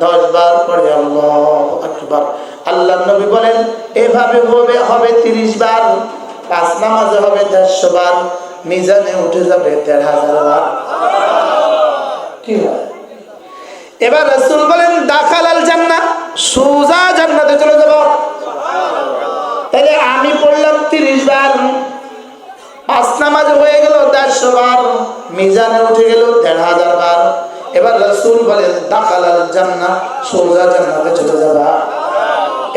10 বার পড়ে আল্লাহু আকবার। আল্লাহর নবী বলেন এভাবে হবে 30 বার, 5 নামাজে হবে 150 বার, মিজানে উঠে যাবে 1500 বার। কি হয়? এবার রাসূল বলেন দাখালাল জান্নাহ, সোজা জান্নাতে চলে যাব। তাহলে আমি পড়লাম 30 বার, 5 নামাজে হয়ে গেল 150 বার, মিজানে উঠে গেল 1500 বার। এবার রাসূল বলেন দাখালাল জান্নাহ, সোজা জান্নাতে চলে যাবা।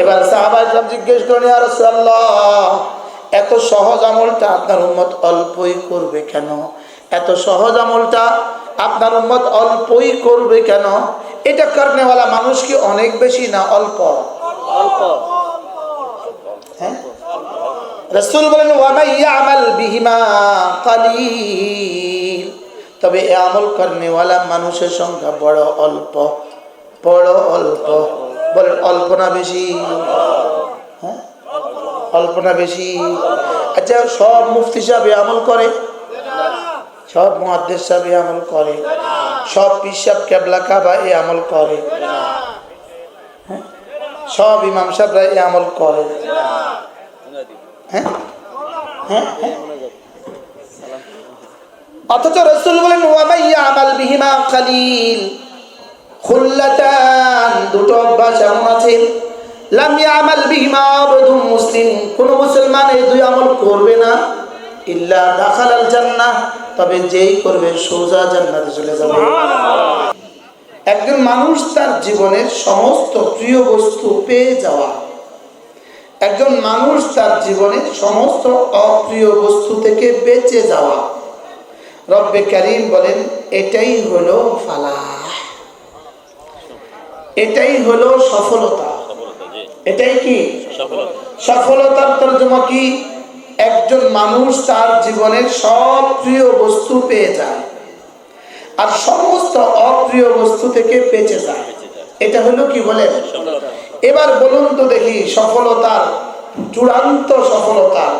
এবার সাহাবায়ে কেরাম জিজ্ঞেস করেন ইয়া রাসূলুল্লাহ, এত সহজ আমলটা আপনার উম্মত অল্পই করবে কেন? এত সহজ আমলটা আপনার উম্মত অল্পই করবে কেন? এটা করনেওয়ালা মানুষ কি অনেক বেশি না অল্প? অল্প। হ্যাঁ, রাসূল বলেন ওয়া মান ইয়ামাল বিহিমা কালিল, তবে এই আমল করনেওয়ালা মানুষের সংখ্যা বড় অল্প, বড় অল্প। বলেন অল্প না বেশি? হ্যাঁ, অল্প না বেশি? আচ্ছা, সব মুফতি সাহেব আমল করে? সব মুহাদ্দিস সাহেব আমল করে? সব পীর সাহেব কেবলা কাবা এই আমল করে? হ্যাঁ, সব ইমাম সাহেবরা এই আমল করে? হ্যাঁ হ্যাঁ হ্যাঁ। অথচ রাসূল বলেন ওয়া মান ইয়ামাল বিহিমা কালিল, খুল্লাতান, দুটো অভ্যাস এমন আছে লাম ইয়ামাল বিহিমা আবদুন মুসলিম, কোন মুসলমান এই দুই আমল করবে না, ইল্লা দাখালাল জান্নাহ, তবে যেই করবে সোজা জান্নাতে চলে যাবে। একজন মানুষ তার জীবনের সমস্ত প্রিয় বস্তু পেয়ে যাওয়া, একজন মানুষ তার জীবনের সমস্ত অপ্রিয় বস্তু থেকে বেঁচে যাওয়া, রব্বে কারীম বলেন এটাই হলো ফালাহ, এটাই হলো সফলতা। এটাই কি সফলতার তরজমা? কি? একজন মানুষ তার জীবনের সব প্রিয় বস্তু পেয়ে যায় আর সমস্ত অপ্রিয় বস্তু থেকে বেঁচে যায়, এটা হলো কি বলেন? এবার বলুন তো দেখি, সফলতার চূড়ান্ত, সফলতার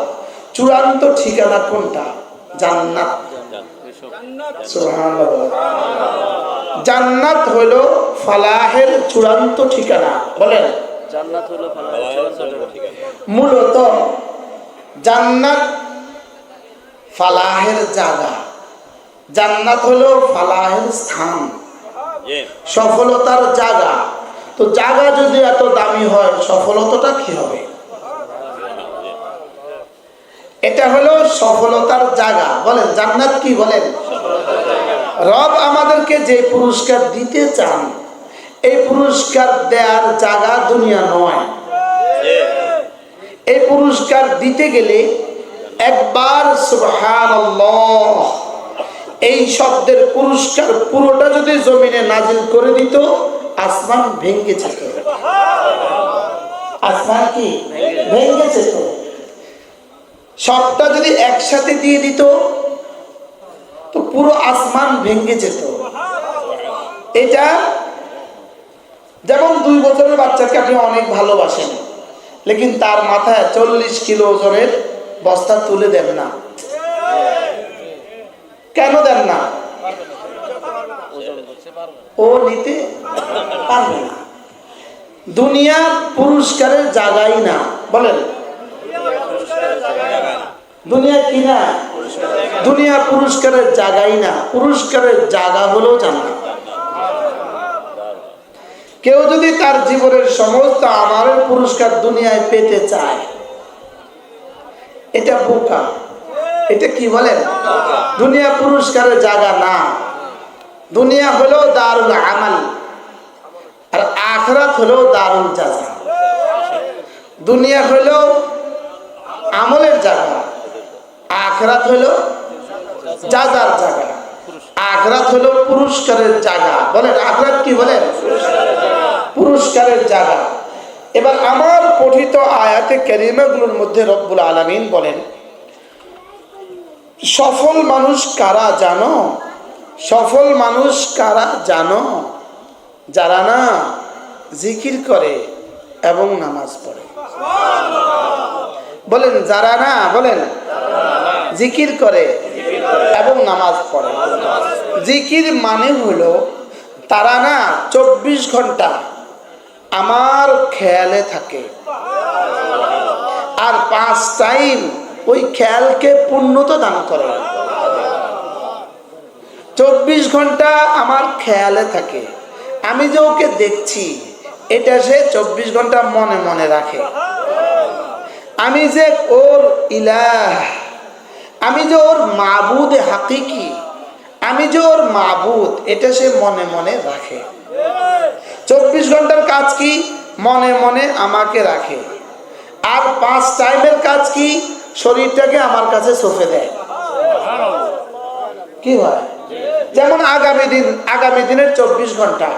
চূড়ান্ত ঠিকানা কোনটা? জান্নাত। সুবহানাল্লাহ। জান্নাত হলো ফালাহের চূড়ান্ত ঠিকানা। বলেন জান্নাত হলো ফালাহের চূড়ান্ত ঠিকানা। মূলত জান্নাত ফালাহের জায়গা, জান্নাত হলো ফালাহের স্থান, সফলতার জায়গা। তো জায়গা যদি এত দামি হয়, সফলতাটা কি হবে? এটা হলো সফলতার জায়গা। বলেন জান্নাত কি? বলেন রব আমাদেরকে যে পুরস্কার দিতে চান, এই পুরস্কার দেওয়ার জায়গা দুনিয়া নয়। এই পুরস্কার দিতে গেলে একবার সুবহানাল্লাহ এই শব্দের পুরস্কার পুরোটা যদি জমিনে নাজিল করে দিত, আসমান ভেঙে যেত। আসমান কি ভেঙে যেত? সবটা যদি একসাথে দিয়ে দিত তো পুরো আসমান ভেঙে যেত। এটা যেমন 2 বছরের বাচ্চাকে আপনি অনেক ভালোবাসেন, লেকিন তার মাথায় 40 কিলো ওজনের বস্তা তুলে দেন না। কেন দেন না? ও নিতে পারবে না। দুনিয়া পুরস্কারের জায়গাই না। বলেন দুনিয়া কি না? দুনিয়া পুরস্কারের জায়গাই না। পুরস্কারের জায়গা হলো জান্নাত। কেউ যদি তার জীবনের সমস্ত আমলের পুরস্কার দুনিয়ায় পেতে চায়, এটা বোকা। এটা কি বলেন? দুনিয়া পুরস্কারের জায়গা না। দুনিয়া হলো দারুল আমাল আর আখিরাত হলো দারুল জাযা। দুনিয়া হলো আমলের জায়গা, আখিরাত হলো জাযার জায়গা, আখিরাত হলো পুরস্কারের জায়গা। বলেন আখিরাত কি? বলেন পুরস্কারের জায়গা। এবার আমার পঠিত আয়াতে কারিমাগুলোর মধ্যে রব্বুল আলামিন বলেন সফল মানুষ কারা জানো? সফল মানুষ কারা জানো? যারা না জিকির করে এবং নামাজ পড়ে। বলেন যারা না, বলেন জিকির করে এবং নামাজ পড়ে। জিকির মানে হলো তারা না 24 ঘন্টা আমার খেয়ালে থাকে, আর 5 টাইম ওই খেয়ালকে পূর্ণতা দান করে। 24 ঘন্টা আমার খেয়ালে থাকে, আমি যে ওকে দেখছি এটা সে 24 ঘন্টা মনে মনে রাখে। আমি যে ওর ইলাহ, আমি যে ওর মাবুদ হাকিকি, আমি যে ওর মাবুদ, এটা সে মনে মনে রাখে। 24 ঘন্টার কাজ কি? মনে মনে আমাকে রাখে। আর 5 টাইমের কাজ কি? শরীরটাকে আমার কাছে সঁপে দেয়। কি হয়? যেমন আগামী দিনের 24 ঘন্টা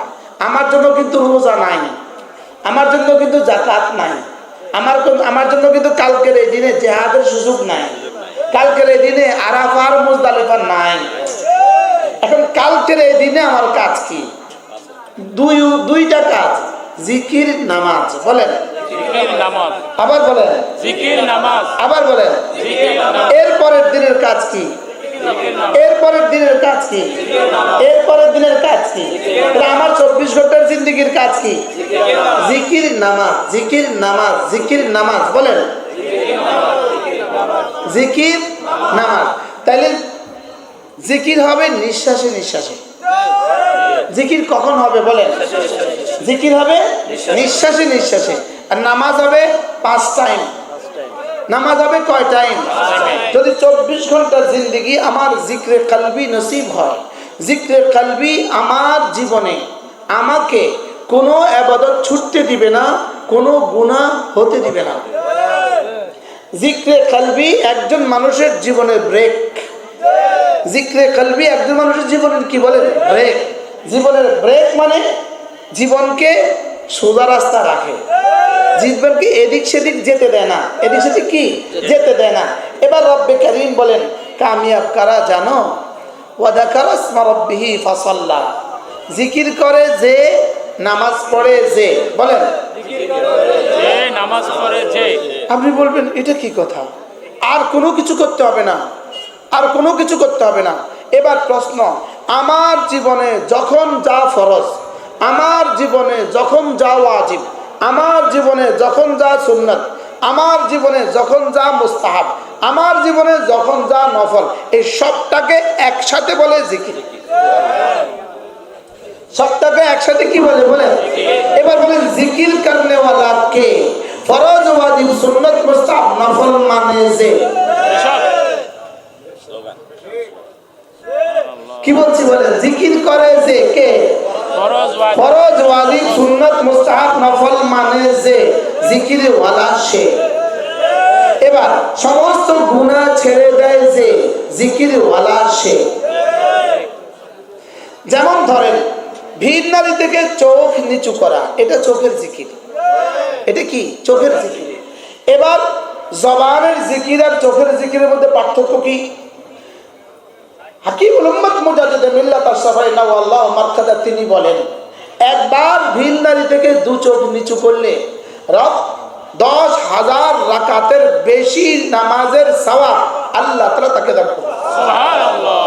আমার জন্য কিন্তু রোজা নাই, আমার জন্য কিন্তু যাকাত নাই, আমার জন্য কিন্তু কালকের এই দিনে জিহাদের সুযোগ নাই, কালকের এই দিনে আরাফার মুজদালিফা নাই। এখন কালকের এই দিনে আমার কাজ কি? দুইটা কাজ, জিকির নামাজ। বলেন আবার বলেন জিকির নামাজ, আবার বলেন এরপরের দিনের কাজ কি? এরপরের দিনের কাজ কি? এরপরের দিনের কাজ কি? আমার 24 ঘন্টার জিন্দেগির কাজ কি? জিকির নামাজ, জিকির নামাজ, জিকির নামাজ। বলেন জিকির নামাজ। তাইলে জিকির হবে নিঃশ্বাসে নিঃশ্বাসে। জিকির কখন হবে বলেন? জিকির হবে নিঃশ্বাসে নিঃশ্বাসে। আর নামাজ হবে 5 টাইম। নামাজ হবে কয় টাইম? যদি 24 ঘন্টার জিন্দেগি আমার জিক্রে কলবি নসিব হয়, জিক্রে কলবি আমার জীবনে আমাকে কোনো ইবাদত ছুটতে দিবে না, কোনো গুনাহ হতে দিবে না। জিক্রে কলবি একজন মানুষের জীবনের ব্রেক। জিক্রে কলবি একজন মানুষের জীবনের কি বলে? ব্রেক। জীবনের ব্রেক মানে জীবনকে সোজা রাস্তা রাখে, জীবনকে এদিক সেদিক যেতে দেয় না, এদিক সেদিক কি যেতে দেয় না। এবার রব্বে কারীম বলেন কামিয়াব কারা জানো? ওয়াযাকারা ইসমা রাব্বিহি ফাসাল্লা। জিকির করে যে, নামাজ পড়ে যে। বলেন নামাজ পড়ে যে। আপনি বলবেন এটা কি কথা? আর কোনো কিছু করতে হবে না, আর কোনো কিছু করতে হবে না। এবার প্রশ্ন, আমার জীবনে যখন যা ফরজ, আমার জীবনে যখন যা ওয়াজিব, আমার জীবনে যখন যা সুন্নাত, আমার জীবনে যখন যা মুস্তাহাব, আমার জীবনে যখন যা নফল, এই সবটাকে একসাথে বলে জিকির। সবটাকে একসাথে কি বলে? বলেন। এবার বলেন জিকির করনে ওয়ালা কে? ফরজ ওয়াজিব সুন্নাত মুস্তাহাব নফল মানে যে। কি বলছি বলেন? জিকির করে যে কে? ফরজ ওয়াজিব সুন্নাত মুস্তাহাব নফল মানে যে, জিকির ওয়ালা সে। এবার সমস্ত গুনাহ ছেড়ে দেয় যে, জিকির ওয়ালা সে। যেমন ধরেন ভিড় নারী থেকে চোখ নিচু করা, এটা চোখের জিকির। এটা কি? চোখের জিকির। এবার জবানের জিকির আর চোখের জিকিরের মধ্যে পার্থক্য কি? হাকিমুল উম্মাত মুজাদ্দিদ মিল্লাত আশ-শাফাঈ নাওয়াল্লাহু মারকাদা তিনি বলেন, একবার ভিন নারী থেকে 2 চোখ নিচু করলে রব 10,000 রাকাতের বেশি নামাজের সওয়াব আল্লাহ তাআলা তাকে দান করবেন। সুবহানাল্লাহ।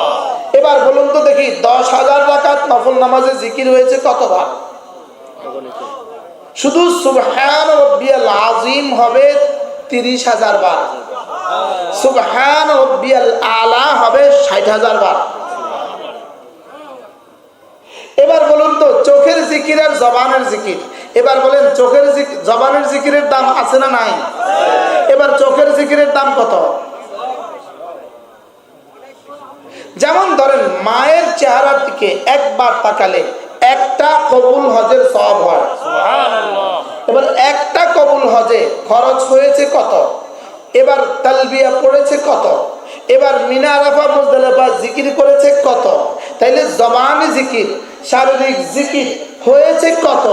এবার বলুন তো দেখি 10,000 রাকাত নফল নামাজে জিকির হয়েছে কতবার? শুধু সুবহান রাব্বিয়াল আযীম হবে 30,000 বার, সুবহান রাব্বিয়াল আলা হবে 60,000 বার। এবার বলুন তো চোখের জিকির আর জবানের জিকির, এবার বলেন চোখের জবানের জিকিরের দাম আছে না নাই? এবার চোখের জিকিরের দাম কত? যেমন ধরেন মায়ের চেহারার দিকে একবার তাকালে একটা কবুল হজের সওয়াব হয়। সুবহানাল্লাহ। এবার একটা কবুল হজে খরচ হয়েছে কত? এবার তালবিয়া পড়েছে কত? এবার মিনা আরাফা মুজদালিফা জিকির করেছে কত? তাইলে জবানি জিকির শারীরিক জিকির হয়েছে কত?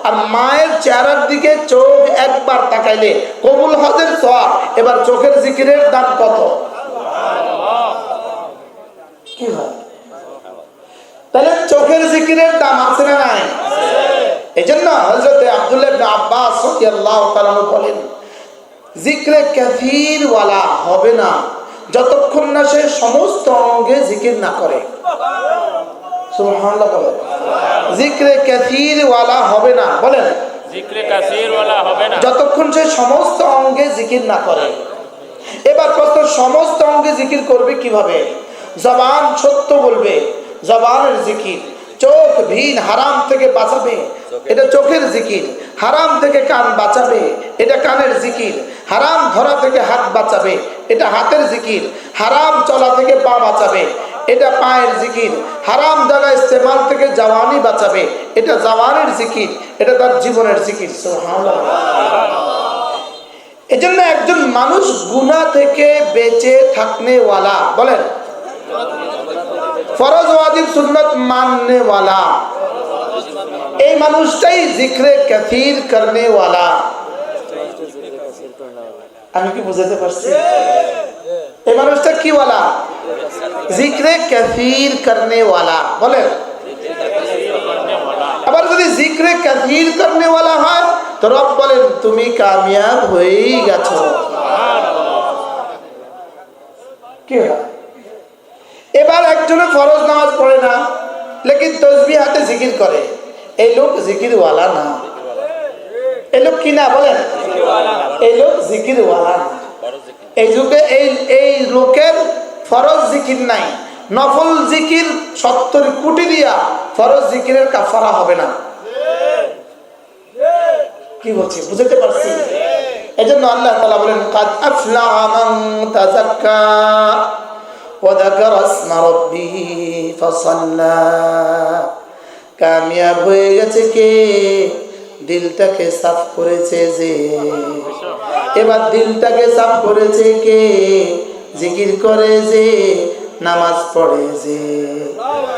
আর মায়ের চেহারার দিকে চোখ একবার তাকাইলে কবুল হজের সওয়াব। এবার চোখের জিকিরের দাম কত? কি হয়? তাহলে চোখের জিকিরের দাম আছে না নাই? এইজন্য হযরত আব্দুল্লাহ ইবনে আব্বাস রাদিয়াল্লাহু তাআলা বলেন জিক্রে কাসীর ওয়ালা হবে না যতক্ষণ না সে সমস্ত অঙ্গে জিকির না করে। সুবহানাল্লাহ বলেন। জিক্রে কাসীর ওয়ালা হবে না, বলেন জিক্রে কাসীর ওয়ালা হবে না যতক্ষণ সে সমস্ত অঙ্গে জিকির না করে। এবার প্রশ্ন, সমস্ত অঙ্গে জিকির করবে কিভাবে? জবান সত্য বলবে, জবানের জিকির। চোখ ভিন হারাম থেকে বাঁচাবে, এটা চোখের জিকির। হারাম থেকে কান বাঁচাবে, এটা কানের জিকির। হারাম ধরা থেকে হাত বাঁচাবে, এটা হাতের জিকির। হারাম চলা থেকে পা বাঁচাবে, এটা পায়ের জিকির। হারাম জায়গা ইস্তেমাল থেকে জওয়ানি বাঁচাবে, এটা জওয়ানের জিকির, এটা তার জীবনের জিকির। সুবহানাল্লাহ। এজন্য একজন মানুষ গুনাহ থেকে বেঁচে থাকনে ওয়ালা, বলেন ফরজ ওয়াজিব সুন্নাত মাননে ওয়ালা, এই মানুষটাই জিক্রে কাসীর করনে ওয়ালা। আমি কি বুঝাতে পারছি? এই মানুষটা কি ওয়ালা? জিক্রে কাসীর করনে ওয়ালা, বলেন। আবার যদি জিক্রে কাসীর করনে ওয়ালা হয় তো রব বলেন তুমি কামিয়াব হয়েই গেছো। কি হয়? এবার একজনে ফরজ নামাজ পড়ে না, লেকিন তসবিহ হাতে জিকির করে, এই লোক জিকির ওয়ালা না। এই লোক কি না, বলেন? এই লোক জিকির ওয়ালা না। এই যুগে এই লোকের ফরজ জিকির নাই, নফল জিকির 70 কোটি দিয়া ফরজ জিকিরের কাফারা হবে না। কি বলছি, বুঝতে পারছি? এজন্য আল্লাহ তাআলা বলেন কাদ আফলাহা মান তাযাক্কা ওয়া যাকারা ইসমা রাব্বিহি ফাসাল্লা। কামিয়াব হয়ে গেছে কে? দিলটাকে সাফ করেছে যে। এবার দিলটাকে সাফ করেছে কে? জিকির করে যে, নামাজ পড়ে যে।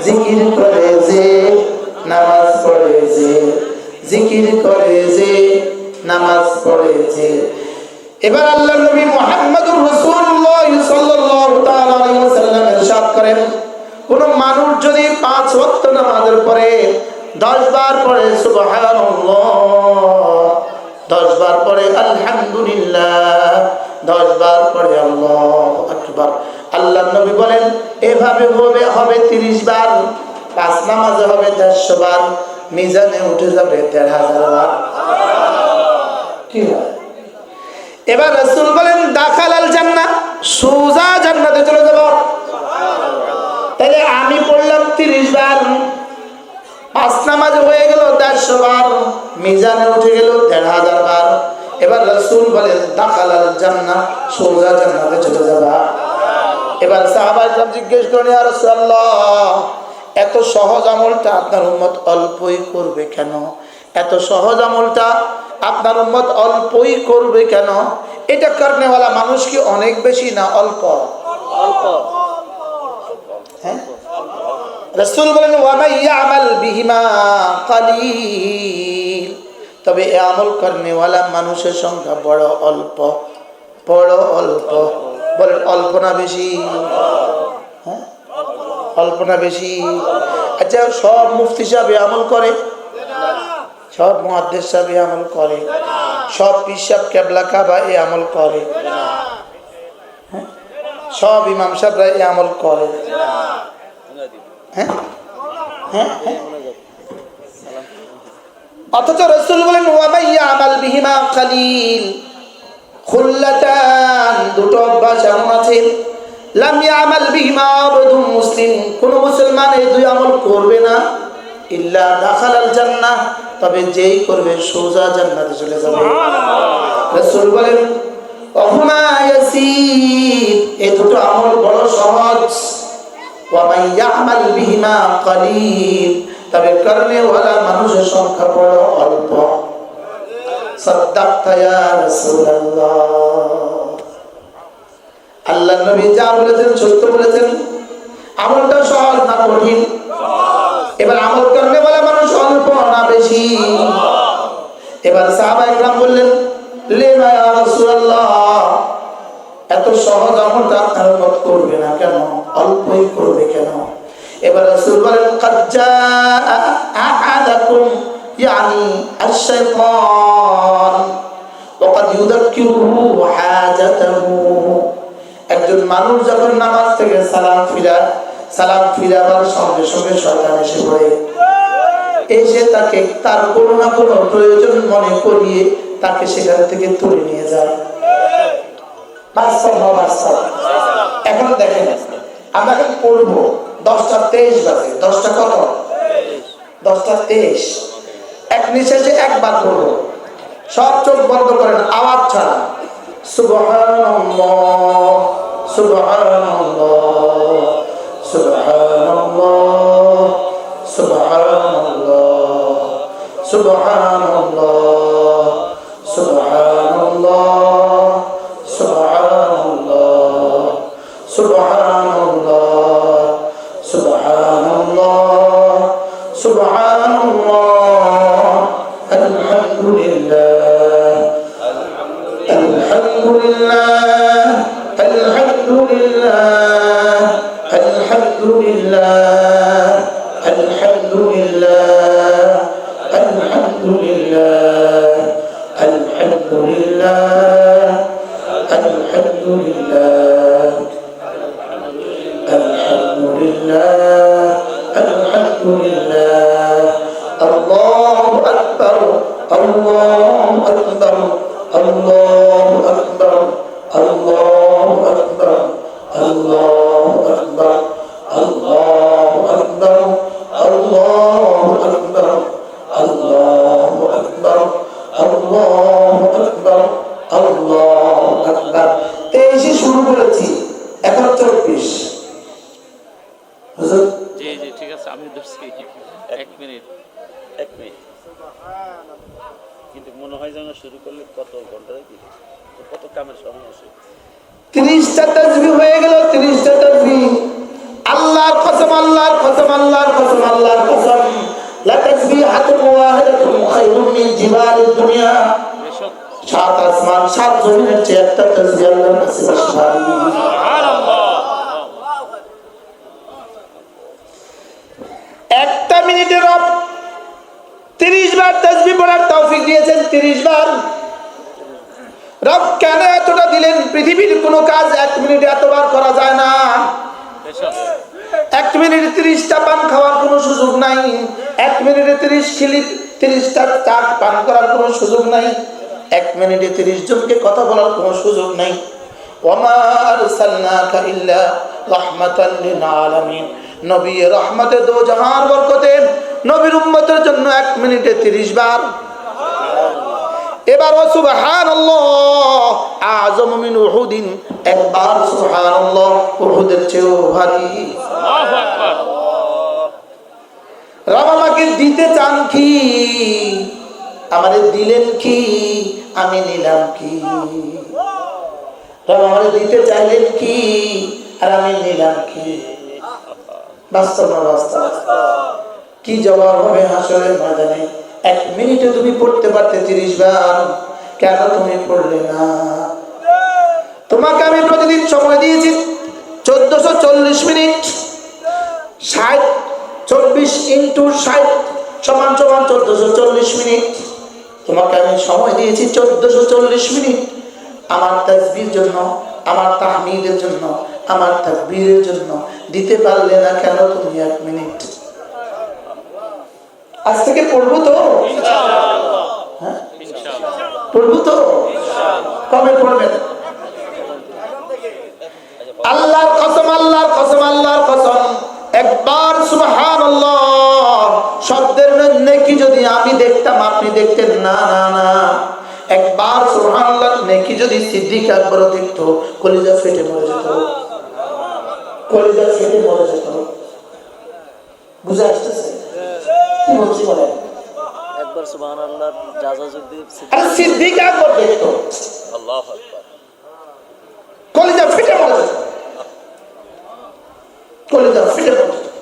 জিকির করে যে, নামাজ পড়ে যে। জিকির করে যে, নামাজ পড়ে যে। এবার আল্লাহর নবী মুহাম্মদুর রাসূলুল্লাহ সাল্লাল্লাহু তাআলা আলাইহি ওয়াসাল্লাম ইরশাদ করেন, কোন মানুষ যদি 5 ওয়াক্ত নামাজের পরে 10 বার পড়ে সুবহানাল্লাহ, 10 বার পড়ে আলহামদুলিল্লাহ, 10 বার পড়ে আল্লাহু আকবার, আল্লাহর নবী বলেন এভাবে হবে 30 বার, 5 নামাজে হবে 150 বার, মিজানে উঠে যাবে 1,500 বার। কি হয়? এবার রাসূল বলেন দাখালাল জান্নাহ, সোজা জান্নাতে চলে যাব। তাহলে আমি পড়লাম 30 বার, 5 নামাজে হয়ে গেল 150 বার, মিজানে উঠে গেল 1,500 বার। এবার রাসূল বলেন দাখালাল জান্নাহ, সোজা জান্নাতে চলে যাবা। এবার সাহাবায়ে কেরাম জিজ্ঞেস করেন ইয়া রাসূলুল্লাহ, এত সহজ আমলটা আপনার উম্মত অল্পই করবে কেন? এত সহজ আমলটা আপনার উম্মত অল্পই করবে কেন? এটা করনেওয়ালা মানুষ কি অনেক বেশি না অল্প? অল্প। হ্যাঁ, রাসূল বলেন ওয়া মান ইয়ামাল বিহিমা কালিল, তবে এই আমল করনেওয়ালা মানুষের সংখ্যা বড় অল্প, বড় অল্প। বলেন অল্প না বেশি? হ্যাঁ, অল্প না বেশি? আচ্ছা, সব মুফতি সাহেব আমল করে? সব মুহাদ্দিস সাহেব আমল করে? সব পীর সাহেব কেবলা কাবা এই আমল করে? হ্যাঁ, সব ইমাম সাহেবরা এই আমল করে? হ্যাঁ হ্যাঁ হ্যাঁ। অথচ রাসূল বলেন ওয়া মান ইয়ামাল বিহিমা কালিল, খুল্লাতান, দুটো অভ্যাস এমন আছে লাম ইয়ামাল বিহিমা আবদুন মুসলিম, কোন মুসলমান এই দুই আমল করবে না, ইল্লা দাখালাল জান্নাহ, তবে যেই করবে সোজা জান্নাতে চলে যাবে। রাসূল বলেন ওহুমা ইয়াসির, এই দুটো আমল বড় সহজ। ওয়া মান ইয়ামাল বিহিমা কালিল, তবে করনেওয়ালা মানুষের সংখ্যা বড় অল্প। সাদ্দাকতা ইয়া রাসূলুল্লাহ, আল্লাহর নবী যা বলেছেন সত্য বলেছেন। আমলটা সহজ না কঠিন? এবার আমল করনেওয়ালা মানুষ অল্প না বেশি? এবার সাহাবায়ে কেরাম বললেন লিমা ইয়া রাসূলুল্লাহ, এত সহজ আমলটা আপনার উম্মত করবে না কেন, অল্পই করবে কেন? এবার রাসূল বলেন ক্বাদ জাআ আহাদাকুম ইয়ানি আশ-শাইতান ওয়া ক্বাদ ইউযাক্কিরুহু হাজাতাহু। একজন মানুষ যখন নামাজ থেকে সালাম সালাম ফিরাবার সঙ্গে সঙ্গে শয়তান এসে পড়ে, এসে তাকে তার কোনো না কোনো প্রয়োজন মনে করিয়ে তাকে সেখান থেকে তুলে নিয়ে যায়। বাস্তব হওয়া বাস্তব। এখন দেখেন আমরা এখন পড়বো 10:23 বাজে, 10টা কত? 10:23। এক নিঃশ্বাসে একবার পড়বো, সব চোখ বন্ধ করেন, আওয়াজ ছাড়া। সুবহানাল্লাহ সুবহানাল্লাহ সুবহানাল্লাহ সুবহানাল্লাহ সুবহানাল্লাহ সুবহানাল্লাহ সুবহানাল্লাহ সুবহানাল্লাহ সুবহানাল্লাহ সুবহানাল্লাহ আলহামদুলিল্লাহ আলহামদুলিল্লাহ আলহামদুলিল্লাহ আলহামদুলিল্লাহ আলহামদুলিল্লাহ আলহামদুলিল্লাহ আলহামদুলিল্লাহ আলহামদুলিল্লাহ আলহামদুলিল্লাহ আলহামদুলিল্লাহ আল্লাহু আকবার আল্লাহু আকবার আল্লাহু আকবার আল্লাহু আকবার আল্লাহু আকবার আল্লাহু আকবার আল্লাহু আকবার আল্লাহু আকবার আল্লাহু আকবার আল্লাহু আকবার। 23 শুরু করেছি, এখন 24। হুজুর জি জি ঠিক আছে, আমি ধরছি 1 মিনিট। কিন্তু মনে হয় যেন শুরু করলে কত ঘন্টা কি কত কামের সময় আছে। 30টা তাসবিহ হয়ে গেল, 30টা তাসবিহ। আল্লাহর কসম আল্লাহর কসম আল্লাহর কসম আল্লাহর কসম, লা তাসবিহাতুন ওয়াহিদাতুন খায়রুম মিন জিবালিদ দুনিয়া। এসব 7 আসমান 7 জমিনের চেয়ে একটা তাসবিহ আল্লাহর কাছে বেশি ভারী। সুবহানাল্লাহ। একটা মিনিটে রব 30 বার তাসবিহ পড়ার তৌফিক দিয়েছেন। 30 বার রব কেন এতটা দিলেন? পৃথিবীর কোনো কাজ 1 মিনিটে এতবার করা যায় না। এসব 1 মিনিটে 30টা পান খাওয়ার কোনো সুযোগ নাই। 1 মিনিটে 30টা চা পান করার কোনো সুযোগ নাই। 1 মিনিটে 30 জনকে কথা বলার কোনো সুযোগ নাই। ওয়ামা আরসালনাকা ইল্লা রাহমাতাল লিল আলামিন। নবী রহমতে দো জাহান বরকতে নবীর উম্মতের জন্য 1 মিনিটে 30 বার। এবার সুবহানাল্লাহ আযম মিন উহুদিন, একবার সুবহানাল্লাহ উহুদের চেয়েও ভারী। আল্লাহু আকবার। রব আমাকে দিতে চান কি, আমারে দিলেন কি, আমি নিলাম কি? রব আমারে দিতে চাইলেন কি, আর আমি নিলাম কি? বাস্তব না বাস্তব? কি জবাব হবে হাসরের ময়দানে? 1 মিনিটে তুমি পড়তে পারতে 30 বার, কেন তুমি পড়লে না? তোমাকে আমি প্রতিদিন সময় দিয়েছি 1440 মিনিট। 60 24 × 60 সমান 1440 মিনিট। তোমাকে আমি সময় দিয়েছি 1440 মিনিট আমার তাসবিহের জন্য, আমার তাহমিদের জন্য, আমার তাকবীরের জন্য। দিতে পারলে না কেন তুমি 1 মিনিট? আজ থেকে পড়বো তো? হ্যাঁ পড়বো তো? কবে পড়বেন? আল্লাহর কসম আল্লাহর কসম আল্লাহর কসম, একবার সুবহানাল্লাহ শব্দের নেকি যদি আমি দেখতাম আপনি দেখতেন না। না না, একবার সুবহানাল্লাহ নেকি যদি সিদ্দিক আকবর দেখতো, কলিজা ফেটে মরে যেত, কলিজা ফেটে মরে যেত। বুঝে আসতেছে কি বলছি? বলেন একবার সুবহানাল্লাহর জাযা যদি আর সিদ্দিক আকবর দেখতো, আল্লাহু আকবার, কলিজা ফেটে মরে যেত, কলিজা ফেটে মরে যেত।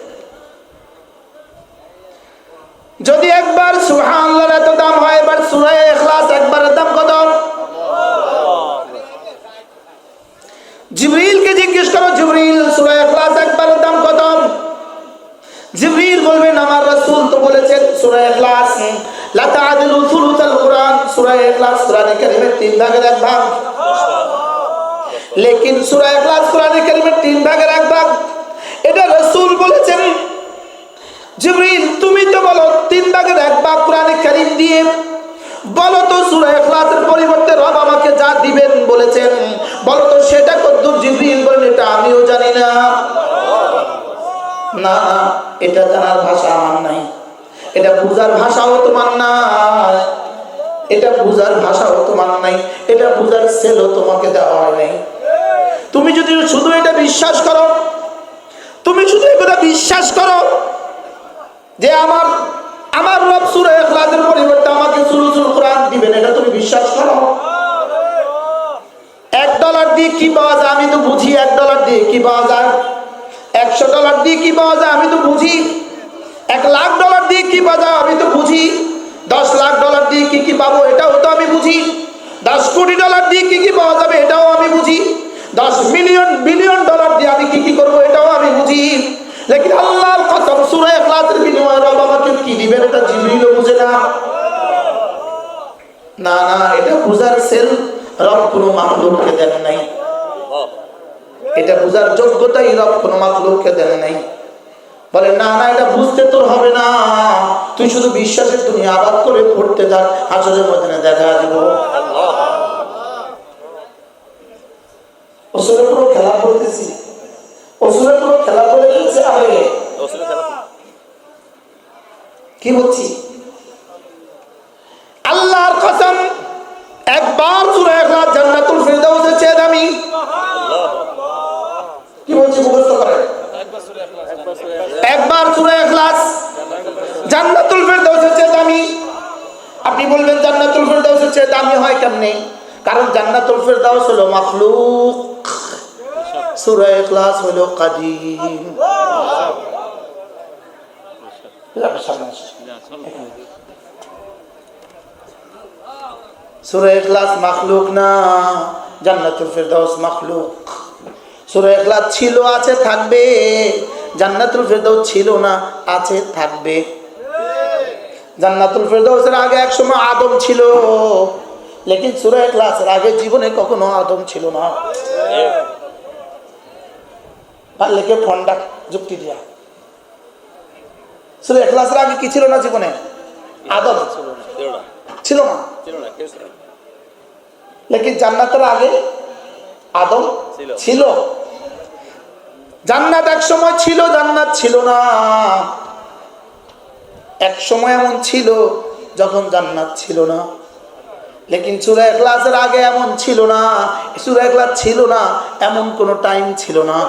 যদি একবার সুবহানাল্লাহর এত দাম হয়, এবার সূরা ইখলাস একবারের দাম কত? জিবরিলকে জিজ্ঞেস করো, জিবরিল সূরা ইখলাস একবারের দাম কত? জিবরিল বলবেন আমার রাসূল তো বলেছেন সূরা ইখলাস লা তা'দিলু সুলুসাল কুরআন, সূরা ইখলাস কোরআনে কারীমের 3 ভাগের 1 ভাগ। লেকিন সূরা ইখলাস কোরআনে কারীমের 3 ভাগের 1 ভাগ। এটা রাসূল বলেছেন, জিবরিল তুমি তো বলো 3 ভাগের 1 ভাগ কোরআনে কারীম দিয়ে বলো তো সূরা ইখলাসের পরিবর্তে রব আমাকে যা দিবেন বলেছেন বলো তো সেটা কতদূর। জিবরিল বলেন এটা আমিও জানি না। না এটা জানার ভাষা আমার নাই, এটা বুঝার ভাষাও তোমার নাই, এটা বুঝার ভাষাও তোমার নাই, এটা বুঝার সেলও তোমাকে দেওয়া হয় নাই। তুমি যদি শুধু এটা বিশ্বাস করো, তুমি শুধু এটা বিশ্বাস করো যে আমার রব সূরা ইখলাসের পরিবর্তে আমাকে সূরাতুল কোরআন দিবেন, এটা তুমি বিশ্বাস করো। $1 দিয়ে কি পাওয়া যায় আমি তো বুঝি, $1 দিয়ে কি পাওয়া যায়, $100 দিয়ে কি পাওয়া যায় আমি তো বুঝি, $1,00,000 দিয়ে কি পাওয়া যায় আমি তো বুঝি, $10,00,000 দিয়ে কি কি পাবো এটাও তো আমি বুঝি, $10 কোটি দিয়ে কি কি পাওয়া যাবে এটাও আমি বুঝি, $10 বিলিয়ন দিয়ে আমি কি কি করবো এটাও আমি বুঝি। লেকিন আল্লাহর কসম সূরা ইখলাসের বিনিময়ে রব আমাকে কি দিবেন এটা জিবরিলও বুঝে না। না এটা বুঝার সেল রব কোনো মাখলুককে দেন নাই, এটা বুঝার যোগ্যতাই রব কোনো মাখলুককে দেন নাই। বলে না এটা বুঝতে তোর হবে না, তুই শুধু বিশ্বাসের দুনিয়া আবাদ করে পড়তে থাক, হাসরের ময়দানে দেখা দিব। ওসরে পুরো খেলা করতেছি, ওসরে পুরো খেলা করে ফেলছে। আরে কি বলছি, আল্লাহর কসম একবার সূরা ইখলাস জান্নাতুল ফিরদাউসের চেয়ে দামি। কি বলছি মুখস্থ করে, একবার সূরা ইখলাস জান্নাতুল ফিরদাউসের চেয়ে দামি। আপনি বলবেন জান্নাতুল ফিরদাউসের চেয়ে দামি হয় কেমনে? কারণ জান্নাতুল ফিরদাউস হলো মাখলুক, সূরা ইখলাস হলো কাদিম। সূরা ইখলাস মাখলুক না, জান্নাতুল ফিরদাউস মাখলুক। সূরা ইখলাস ছিল, আছে, থাকবে। জান্নাতুল ফিরদাউস ছিল না, আছে, থাকবে। জান্নাতুল ফিরদাউসের আগে এক সময় আদম ছিল, লেকিন সূরা ইখলাসের আগে জীবনে কখনো আদম ছিল না। পারলে কেউ ফন্ডা যুক্তি দিয়া, সূরা ইখলাসের আগে কি ছিল না জীবনে? আদম ছিল না, লেকিন জান্নাতের আগে আদম ছিল। জান্নাত এক সময় ছিল, জান্নাত ছিল না। এক সময় এমন ছিল যখন জান্নাত ছিল না, লেকিন সূরা ইখলাসের আগে এমন ছিল না, সূরা ইখলাস ছিল না এমন কোন টাইম ছিল না।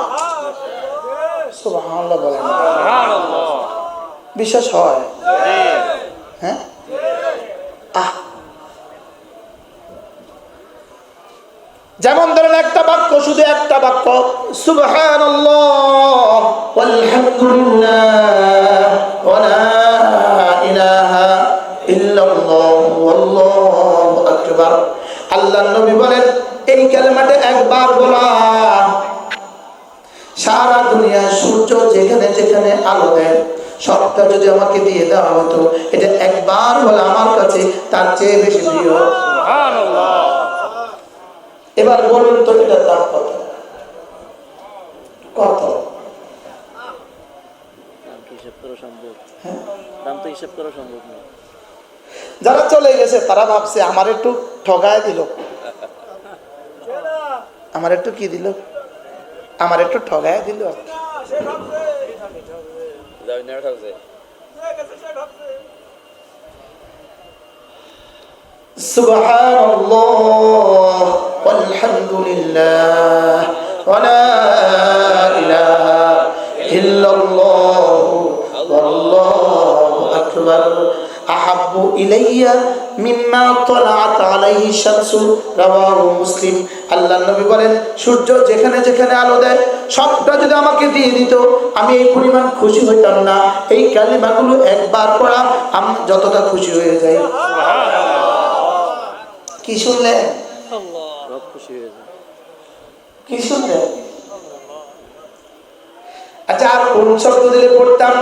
সুবহানাল্লাহ বলেন, বিশ্বাস হয়? হ্যাঁ, যেমন ধরেন একটা বাক্য, শুধু একটা বাক্য সুবহানাল্লাহ ওয়ালহামদুলিল্লাহ ওয়া লা ইলাহা ইল্লাল্লাহু আল্লাহু আকবার। আল্লাহর নবী বলেন এই কালেমাটা একবার বলা সারা দুনিয়া সূর্য যেখানে যেখানে আলো দেয় সবটা যদি আমাকে দিয়ে দেওয়া হতো, এটা একবার বলা আমার কাছে তার চেয়ে বেশি প্রিয়। সুবহানাল্লাহ। এবার বলুন তো এটার দাম কত? কত? দাম তো হিসাব করা সম্ভব না। যারা চলে গেছে তারা ভাবছে আমার একটু ঠগায় দিল, আমার একটু কি দিল, আমার একটু ঠগায় দিল। সুবহানাল্লাহ ওয়ালহামদুলিল্লাহ ওয়া লা ইলাহা ইল্লাল্লাহু ওয়াল্লাহু আকবার আহাব্বু ইলাইয়া মিম্মা তালাআত আলাইহি শামসু রাওয়াহু মুসলিম। আল্লাহর নবী বলেন সূর্য যেখানে যেখানে আলো দেয় সবটা যদি আমাকে দিয়ে দিত আমি এই পরিমাণ খুশি হইতাম না। এই কালিমাগুলো একবার পড়া আমি যতটা খুশি হয়ে যাই। কি শুনলেন? কি শুনলেন? আচ্ছা, আর কোন শব্দ দিলে পড়তাম?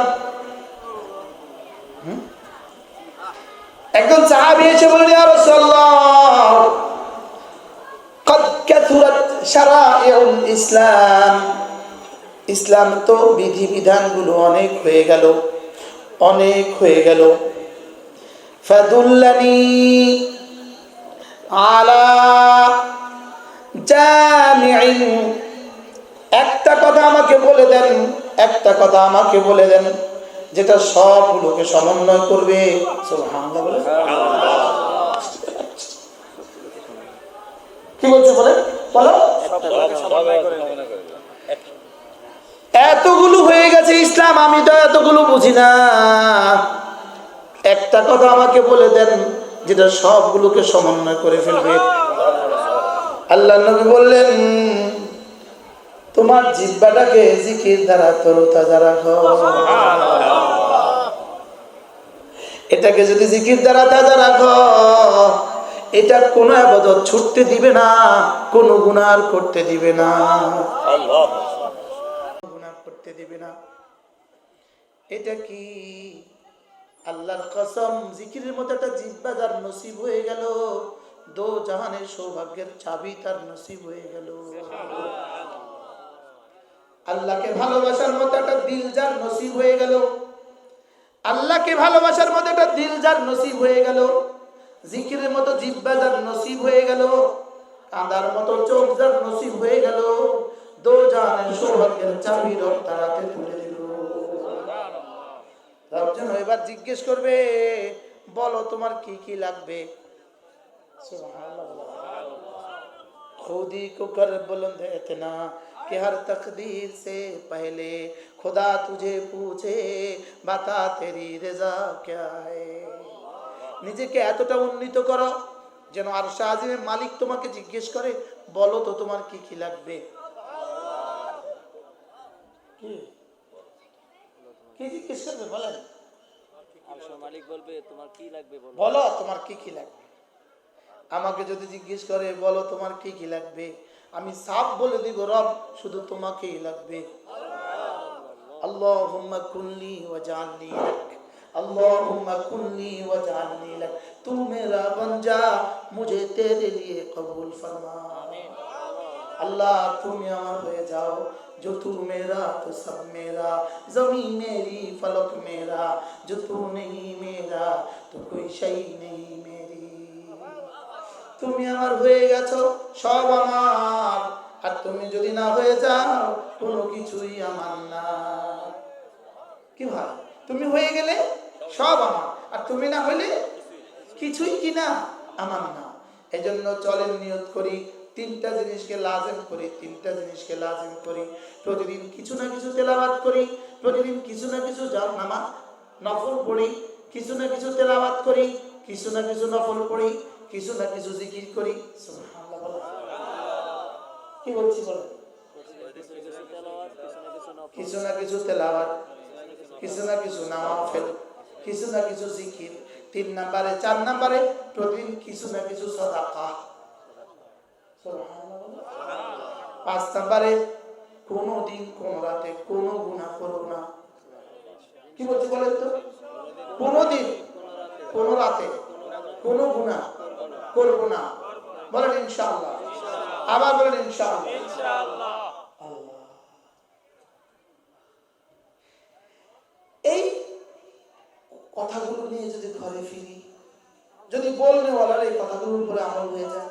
একজন সাহাবী এসে বললেন ইয়া রাসূলুল্লাহ কদ কাথুরাত শারাইউল ইসলাম, ইসলাম তো বিধিবিধানগুলো অনেক হয়ে গেল, অনেক হয়ে গেল। ফাদুল্লানি আলা জামিইন, একটা কথা আমাকে বলে দেন, একটা কথা আমাকে বলে দেন যেটা সবগুলোকে সমন্বয় করবে। সুবহানাল্লাহ বলে কি বলছো বলে বলো। এতগুলো হয়ে গেছে ইসলাম, আমি তো এতগুলো বুঝি না। একটা কথা আমাকে বলে দেন যেটা সবগুলোকে সমন্বয় করে ফেলবে। আল্লাহ নবী বললেন, তোমার জিহ্বাটাকে জিকির দ্বারা তরতাজা রাখো। এটাকে যদি জিকির দ্বারা তাজা রাখো, এটা কোনো ইবাদত ছুটতে দিবে না, কোনো গুনাহ করতে দিবে না, গুনাহ করতে দিবে না। এটা কি আল্লাহর কসম, জিকিরের মতো একটা জিহ্বা যার নসিব হয়ে গেল, দো জাহানের সৌভাগ্যের চাবি তার নসিব হয়ে গেল। আল্লাহকে ভালোবাসার মতো একটা দিল যার নসিব হয়ে গেল, আল্লাহকে ভালোবাসার মতো একটা দিল যার নসিব হয়ে গেল, জিকিরের মতো জিহ্বা যার নসিব হয়ে গেল, কাঁদার মতো চোখ যার নসিব হয়ে গেল, দো জাহানের সৌভাগ্যের চাবি রব তার হাতে তুলে দিল। রবজন এবার জিজ্ঞেস করবে, বলো তোমার কি কি লাগবে। खुद ही को कर बुलंद इतना कि हर तकदीर से पहले खुदा तुझे पूछे बता तेरी रजा क्या है। নিজেকে এতটা উন্নীত করো যেন আরশ আজিমের মালিক তোমাকে জিজ্ঞেস করে, বলো তো তোমার কি কি লাগবে। কি জিজ্ঞেস করবে বলেন? আরশ মালিক বলবে তোমার কি লাগবে বলো। বলো তোমার কি কি লাগবে। আমাকে যদি জিজ্ঞেস করে বলো তোমার কি কি লাগবে, আমি সাফ বলে দিব রব শুধু তোমাকেই লাগবে। আল্লাহুম্মা কুল্লি ওয়াজআলনি লাক, আল্লাহুম্মা কুল্লি ওয়াজআলনি লাক, তু মেরা বন যা মুঝে তেরে লিয়ে কবুল ফরমা। আল্লাহ তুমি আমার হয়ে যাও, जो तू मेरा तो सब मेरा, जमी मेरी फलक मेरा, जो तू नहीं मेरा तो कोई शई नहीं मेरी। তুমি আমার হয়ে গেছো, সব আমার, আর তুমি যদি না হয়ে যাও কোনো কিছুই আমার না। কি ভাই, তুমি হয়ে গেলে সব আমার, আর তুমি না হলে কিছুই কি না আমার না। এজন্য চলেন নিয়ত করি, তিনটা জিনিসকে লাজিম করি, তিনটা জিনিসকে লাজিম করি। প্রতিদিন কিছু না কিছু তেলাওয়াত করি, প্রতিদিন কিছু না কিছু নামাজ নফল পড়ি, কিছু না কিছু তেলাওয়াত করি, কিছু না কিছু নফল পড়ি, কিছু না কিছু জিকির করি। সুবহানাল্লাহ, কি বলছি বলেন? কিছু না কিছু তেলাওয়াত, কিছু না কিছু নফল, কিছু না কিছু জিকির। 3 নম্বরে, 4 নম্বরে প্রতিদিন কিছু না কিছু সাদাকা। সুবহানাল্লাহ। 5 নম্বরে কোনো দিন কোন রাতে কোনো গুনাহ করব না। কি বলছি বলেন তো? কোনো দিন কোন রাতে কোনো গুনাহ করব না। বলেন ইনশাআল্লাহ। আবার বলেন ইনশাআল্লাহ। ইনশাআল্লাহ। আল্লাহ, এই কথাগুলো নিয়ে যদি ঘরে ফিরি, যদি বলনেওয়ালার এই কথাগুলোর উপরে আমল হয়ে যায়,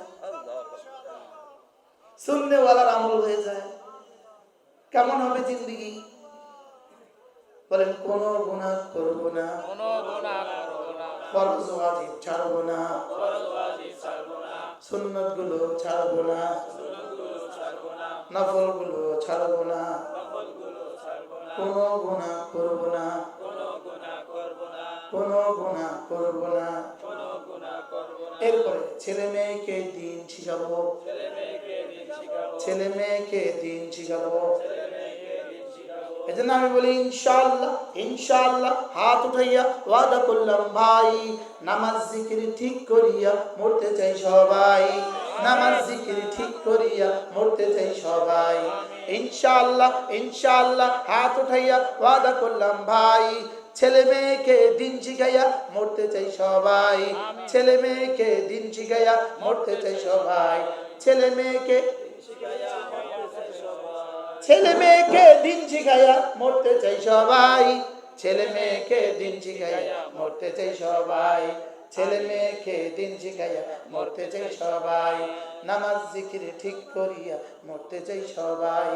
শুননেওয়ালার আমল হয়ে যায়, কেমন হবে জিন্দেগি? বলেন কোন গুনাহ করব না, কোনো গুনাহ করব না, ফরজ ওয়াজিব ছাড়ব না, ফরজ ওয়াজিব ছাড়ব না, সুন্নাত গুলো ছাড়ব না, সুন্নাতগুলো ছাড়ব না, নফল গুলো ছাড়ব না, নফলগুলো ছাড়ব না, কোন গুনাহ করব না, কোনো গুনাহ করব না, কোন গুনাহ করব না। কোনো গুনাহ করব না। এরপরে ছেলে মেয়েকে দিন শিখাবো, ছেলে মেয়েকে দিন শিখাবো, ছেলে মেয়েকে দিন শিখাবো। ছেলে মেয়েকে দিন শিখাবো। এজন্য আমি বলি ইনশাআল্লাহ, ইনশাআল্লাহ হাত উঠাইয়া ওয়াদা করলাম ভাই, নামাজ জিকির ঠিক করিয়া মরতে চাই সবাই, নামাজ জিকির ঠিক করিয়া মরতে চাই সবাই। ইনশাআল্লাহ, ইনশাআল্লাহ হাত উঠাইয়া ওয়াদা করলাম ভাই, ছেলে মেয়েকে দিন শিখাইয়া মরতে চাই সবাই, ছেলে মেয়েকে দিন শিখাইয়া মরতে চাই সবাই, ছেলে মেয়েকে ছেলে মেয়েকে দিন শিখাইয়া মরতে চাই সবাই, ছেলে মেয়েকে দিন শিখাইয়া মরতে চাই সবাই, ছেলে মেয়েকে দিন শিখাইয়া মরতে চাই সবাই, নামাজ জিকির ঠিক করিয়া মরতে চাই সবাই,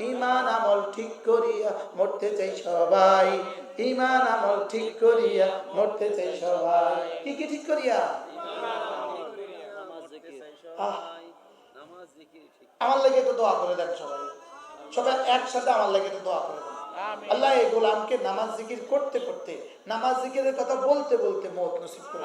ঈমান আমল ঠিক করিয়া মরতে চাই সবাই, ঈমান আমল ঠিক করিয়া মরতে চাই সবাই। কি কি ঠিক করিয়া? নামাজ জিকির আহ, নামাজ জিকির ঠিক আমার লাগে একটু দোয়া করে দেন সবাই, সবাই একসাথে আমার লাগে একটু দোয়া করে দেন। আল্লাহ এই গোলামকে নামাজ জিকির করতে করতে, নামাজ জিকিরের কথা বলতে বলতে মওত নসিব করে।